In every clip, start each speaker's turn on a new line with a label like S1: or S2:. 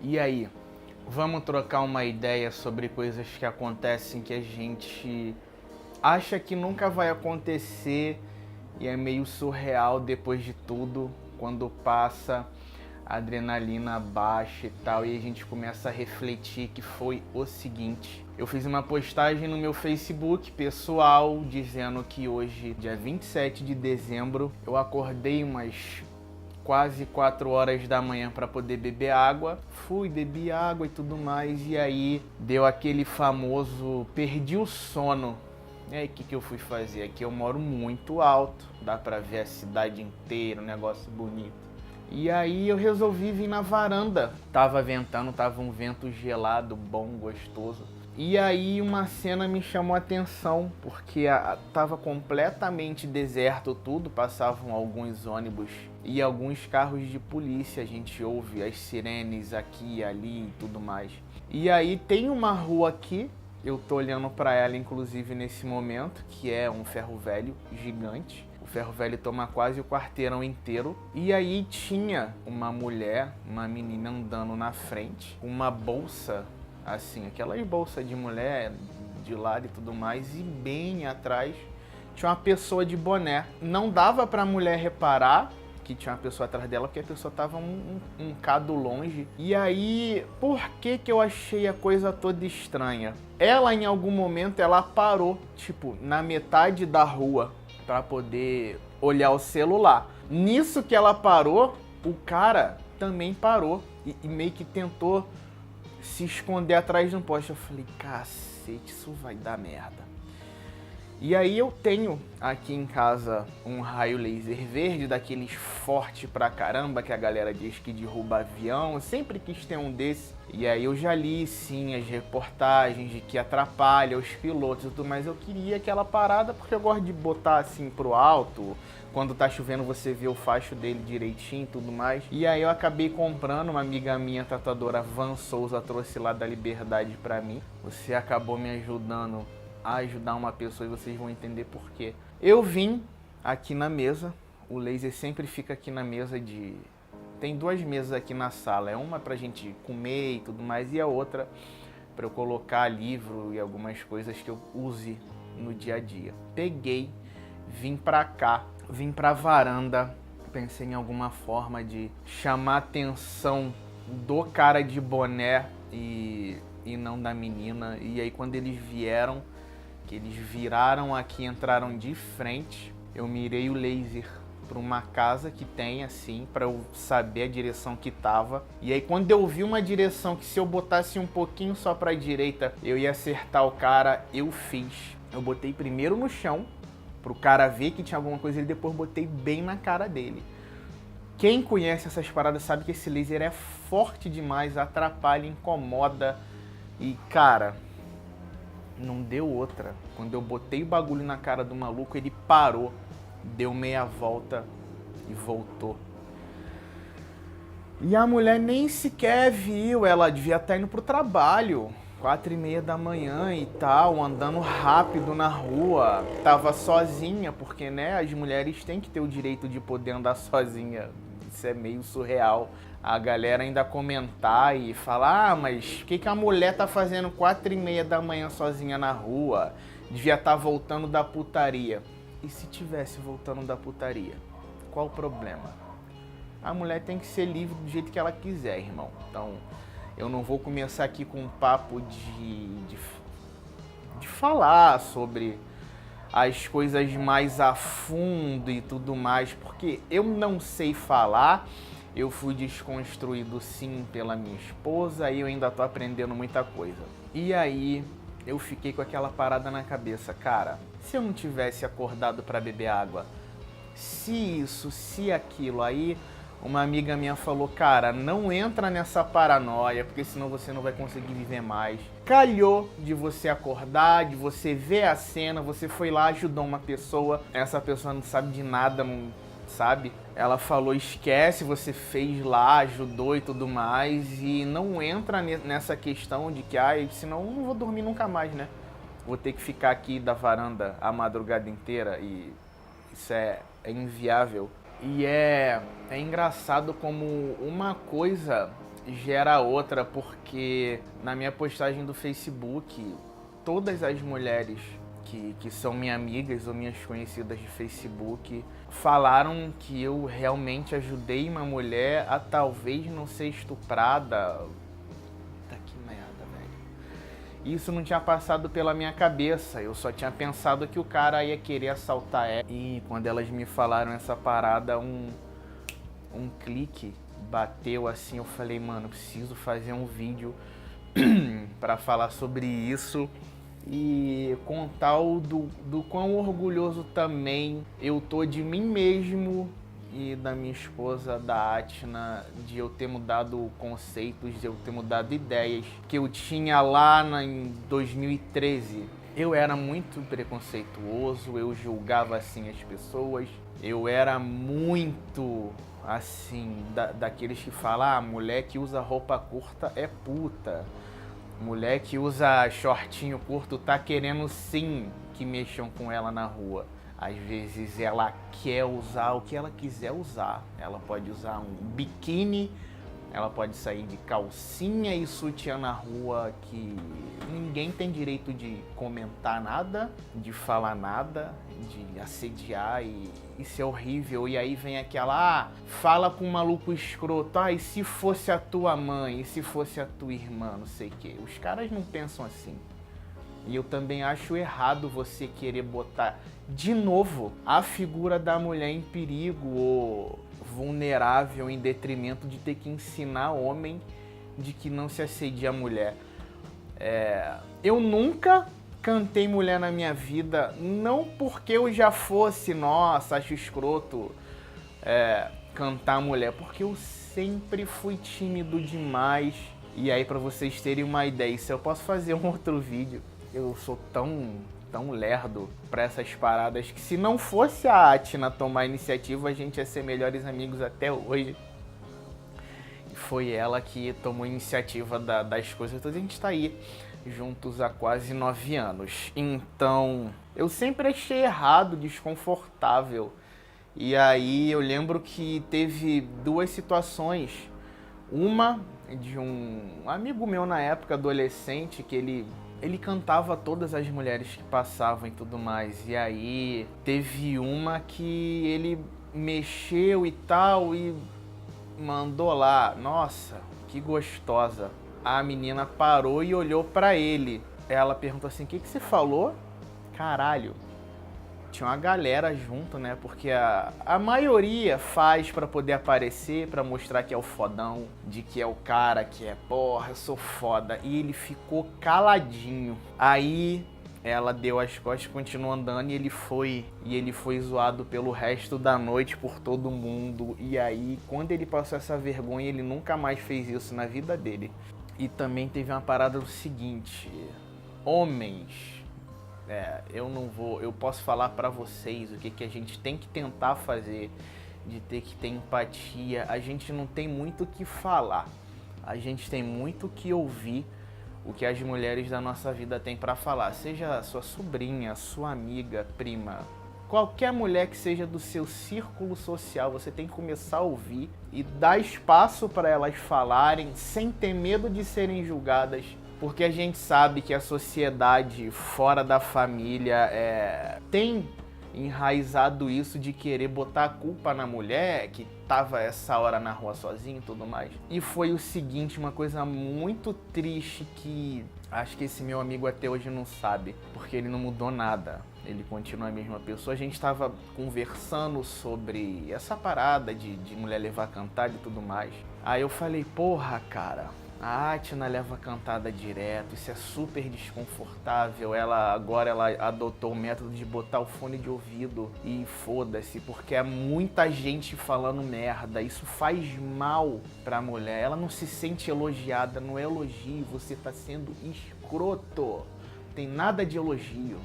S1: E aí, vamos trocar uma ideia sobre coisas que acontecem que a gente acha que nunca vai acontecer e é meio surreal depois de tudo, quando passa, a adrenalina baixa e tal, e a gente começa a refletir que foi o seguinte. Eu fiz uma postagem no meu Facebook pessoal dizendo que hoje, dia 27 de dezembro, eu acordei umas quase 4 horas da manhã para poder beber água. Fui, bebi água e tudo mais, e aí deu aquele famoso perdi o sono. E aí, o que eu fui fazer? Aqui eu moro muito alto, dá pra ver a cidade inteira, um negócio bonito. E aí eu resolvi vir na varanda. Tava ventando, tava um vento gelado, bom, gostoso. E aí uma cena me chamou a atenção, porque tava completamente deserto tudo, passavam alguns ônibus e alguns carros de polícia, a gente ouve as sirenes aqui e ali e tudo mais. E aí tem uma rua aqui, eu tô olhando pra ela inclusive nesse momento, que é um ferro velho gigante. O ferro velho toma quase o quarteirão inteiro. E aí tinha uma mulher, uma menina andando na frente, com uma bolsa, assim, aquelas bolsas de mulher de lado e tudo mais, e bem atrás tinha uma pessoa de boné. Não dava pra mulher reparar que tinha uma pessoa atrás dela, porque a pessoa tava um cado longe. E aí, por que eu achei a coisa toda estranha? Ela, em algum momento, ela parou, tipo, na metade da rua, pra poder olhar o celular. Nisso que ela parou, o cara também parou e meio que tentou se esconder atrás de um poste. Eu falei, cacete, isso vai dar merda. E aí eu tenho aqui em casa um raio laser verde, daqueles forte pra caramba, que a galera diz que derruba avião. Eu sempre quis ter um desse. E aí eu já li, sim, as reportagens de que atrapalha os pilotos e tudo, mas eu queria aquela parada porque eu gosto de botar assim pro alto. Quando tá chovendo você vê o facho dele direitinho e tudo mais. E aí eu acabei comprando, uma amiga minha, tatuadora Van Souza, trouxe lá da Liberdade pra mim. Você acabou me ajudando a ajudar uma pessoa e vocês vão entender por quê. Eu vim aqui na mesa, o laser sempre fica aqui na mesa de... Tem duas mesas aqui na sala, é uma pra gente comer e tudo mais, e a outra pra eu colocar livro e algumas coisas que eu use no dia a dia. Peguei, vim pra cá, vim pra varanda, pensei em alguma forma de chamar a atenção do cara de boné e não da menina. E aí quando eles vieram, que eles viraram aqui, entraram de frente, eu mirei o laser para uma casa que tem assim, para eu saber a direção que tava. E aí quando eu vi uma direção que se eu botasse um pouquinho só para a direita, eu ia acertar o cara, eu fiz. Eu botei primeiro no chão, pro cara ver que tinha alguma coisa e depois botei bem na cara dele. Quem conhece essas paradas sabe que esse laser é forte demais, atrapalha, incomoda e, cara, não deu outra. Quando eu botei o bagulho na cara do maluco, ele parou, deu meia volta e voltou. E a mulher nem sequer viu, ela devia estar indo pro trabalho, 4h30 da manhã e tal, andando rápido na rua. Tava sozinha, porque, né, as mulheres têm que ter o direito de poder andar sozinha. Isso é meio surreal. A galera ainda comentar e falar, mas o que a mulher tá fazendo 4h30 da manhã sozinha na rua? Devia estar voltando da putaria. E se tivesse voltando da putaria? Qual o problema? A mulher tem que ser livre do jeito que ela quiser, irmão. Então, eu não vou começar aqui com um papo de falar sobre as coisas mais a fundo e tudo mais, porque eu não sei falar. Eu fui desconstruído sim pela minha esposa e eu ainda tô aprendendo muita coisa. E aí eu fiquei com aquela parada na cabeça, cara, se eu não tivesse acordado para beber água, se isso, se aquilo, aí uma amiga minha falou, cara, não entra nessa paranoia, porque senão você não vai conseguir viver mais. Calhou de você acordar, de você ver a cena, você foi lá, ajudou uma pessoa, essa pessoa não sabe de nada, não sabe? Ela falou, esquece, você fez lá, ajudou e tudo mais, e não entra nessa questão de que, senão eu não vou dormir nunca mais, né? Vou ter que ficar aqui da varanda a madrugada inteira e isso é inviável. E é engraçado como uma coisa gera outra, porque na minha postagem do Facebook, todas as mulheres que são minhas amigas ou minhas conhecidas de Facebook falaram que eu realmente ajudei uma mulher a talvez não ser estuprada. Puta que merda, velho. Isso não tinha passado pela minha cabeça, eu só tinha pensado que o cara ia querer assaltar ela. E quando elas me falaram essa parada, um clique bateu assim, eu falei, mano, preciso fazer um vídeo pra falar sobre isso e contar do quão orgulhoso também eu tô de mim mesmo e da minha esposa, da Atna, de eu ter mudado conceitos, de eu ter mudado ideias que eu tinha lá em 2013. Eu era muito preconceituoso, eu julgava assim as pessoas, eu era muito assim, daqueles que falam, ah, mulher que usa roupa curta é puta. Mulher que usa shortinho curto tá querendo sim que mexam com ela na rua. Às vezes ela quer usar o que ela quiser usar. Ela pode usar um biquíni, ela pode sair de calcinha e sutiã na rua, que ninguém tem direito de comentar nada, de falar nada, de assediar, e isso é horrível. E aí vem aquela, fala com um maluco escroto, e se fosse a tua mãe, e se fosse a tua irmã, não sei o quê. Os caras não pensam assim. E eu também acho errado você querer botar de novo a figura da mulher em perigo ou vulnerável em detrimento de ter que ensinar homem de que não se assedia a mulher. Eu nunca cantei mulher na minha vida, não porque eu já fosse, nossa, acho escroto cantar mulher, porque eu sempre fui tímido demais. E aí, pra vocês terem uma ideia, isso eu posso fazer um outro vídeo. Eu sou tão lerdo pra essas paradas que se não fosse a Atna tomar a iniciativa, a gente ia ser melhores amigos até hoje. E foi ela que tomou a iniciativa das coisas, então a gente tá aí juntos há quase 9 anos. Então, eu sempre achei errado, desconfortável. E aí eu lembro que teve 2 situações. Uma de um amigo meu na época, adolescente, que ele cantava todas as mulheres que passavam e tudo mais. E aí teve uma que ele mexeu e tal e mandou lá. Nossa, que gostosa. A menina parou e olhou pra ele. Ela perguntou assim, o que você falou? Caralho. Tinha uma galera junto, né? Porque a maioria faz pra poder aparecer, pra mostrar que é o fodão, de que é o cara que é, porra, eu sou foda. E ele ficou caladinho. Aí ela deu as costas, continuou andando e ele foi zoado pelo resto da noite por todo mundo. E aí, quando ele passou essa vergonha, ele nunca mais fez isso na vida dele. E também teve uma parada do seguinte, homens... eu posso falar pra vocês o que a gente tem que tentar fazer, de ter que ter empatia. A gente não tem muito o que falar, a gente tem muito o que ouvir o que as mulheres da nossa vida têm pra falar. Seja sua sobrinha, sua amiga, prima, qualquer mulher que seja do seu círculo social, você tem que começar a ouvir e dar espaço para elas falarem sem ter medo de serem julgadas. Porque a gente sabe que a sociedade fora da família tem enraizado isso de querer botar a culpa na mulher que tava essa hora na rua sozinha e tudo mais. E foi o seguinte, uma coisa muito triste que acho que esse meu amigo até hoje não sabe, porque ele não mudou nada. Ele continua a mesma pessoa. A gente tava conversando sobre essa parada de mulher levar cantada e tudo mais. Aí eu falei, porra, cara... A Atna leva cantada direto, isso é super desconfortável. Agora ela adotou o método de botar o fone de ouvido e foda-se, porque é muita gente falando merda. Isso faz mal pra mulher, ela não se sente elogiada, não é elogio, você tá sendo escroto. Tem nada de elogio.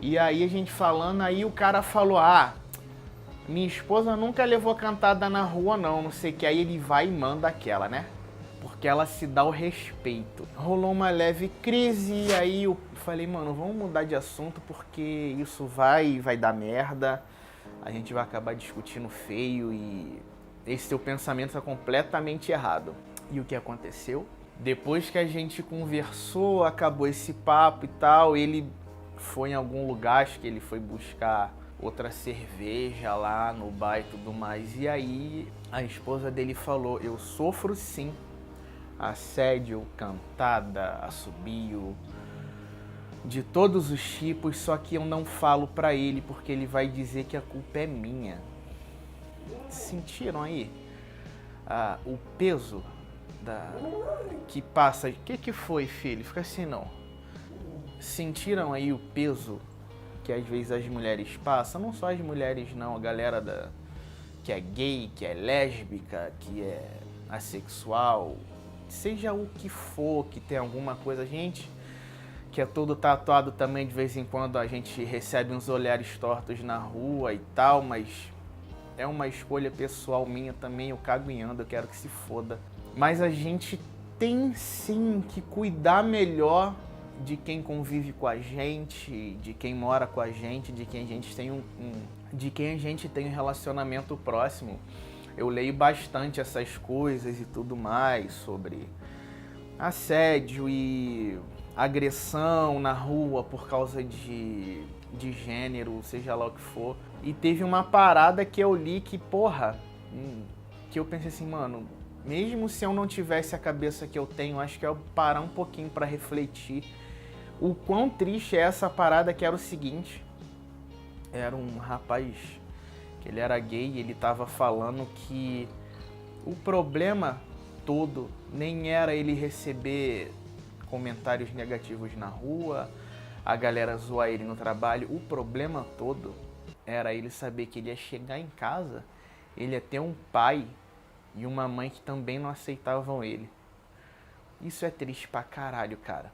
S1: E aí a gente falando, aí o cara falou, minha esposa nunca levou cantada na rua não sei o que. Aí ele vai e manda aquela, né? Porque ela se dá o respeito. Rolou uma leve crise e aí eu falei, mano, vamos mudar de assunto porque isso vai dar merda. A gente vai acabar discutindo feio e esse teu pensamento tá completamente errado. E o que aconteceu? Depois que a gente conversou, acabou esse papo e tal, ele foi em algum lugar, acho que ele foi buscar outra cerveja lá no bar e tudo mais. E aí a esposa dele falou: eu sofro sim assédio, cantada, assobio, de todos os tipos, só que eu não falo pra ele porque ele vai dizer que a culpa é minha. Sentiram aí o peso que passa? O que foi, filho? Fica assim não. Sentiram aí o peso que às vezes as mulheres passam? Não só as mulheres não, a galera que é gay, que é lésbica, que é assexual, seja o que for, que tem alguma coisa, gente que é todo tatuado também, de vez em quando a gente recebe uns olhares tortos na rua e tal, mas é uma escolha pessoal minha também, eu cago em ando, eu quero que se foda. Mas a gente tem sim que cuidar melhor de quem convive com a gente, de quem mora com a gente, de quem a gente tem de quem a gente tem um relacionamento próximo. Eu leio bastante essas coisas e tudo mais sobre assédio e agressão na rua por causa de gênero, seja lá o que for. E teve uma parada que eu li que, porra, que eu pensei assim, mano, mesmo se eu não tivesse a cabeça que eu tenho, acho que eu parar um pouquinho pra refletir o quão triste é essa parada, que era o seguinte: era um rapaz que ele era gay e ele tava falando que o problema todo nem era ele receber comentários negativos na rua, a galera zoar ele no trabalho. O problema todo era ele saber que ele ia chegar em casa, ele ia ter um pai e uma mãe que também não aceitavam ele. Isso é triste pra caralho, cara.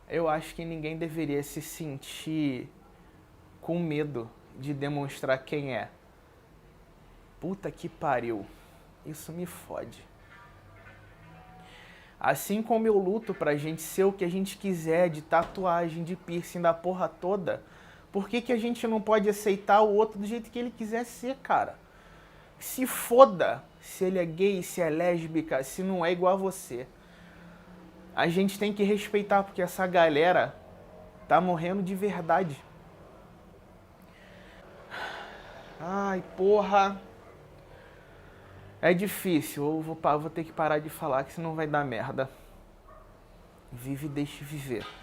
S1: Eu acho que ninguém deveria se sentir com medo de demonstrar quem é. Puta que pariu. Isso me fode. Assim como eu luto pra gente ser o que a gente quiser, de tatuagem, de piercing, da porra toda, por que a gente não pode aceitar o outro do jeito que ele quiser ser, cara? Se foda se ele é gay, se é lésbica, se não é igual a você. A gente tem que respeitar, porque essa galera tá morrendo de verdade. Ai, porra. É difícil, eu vou ter que parar de falar, que senão vai dar merda. Vive e deixe viver.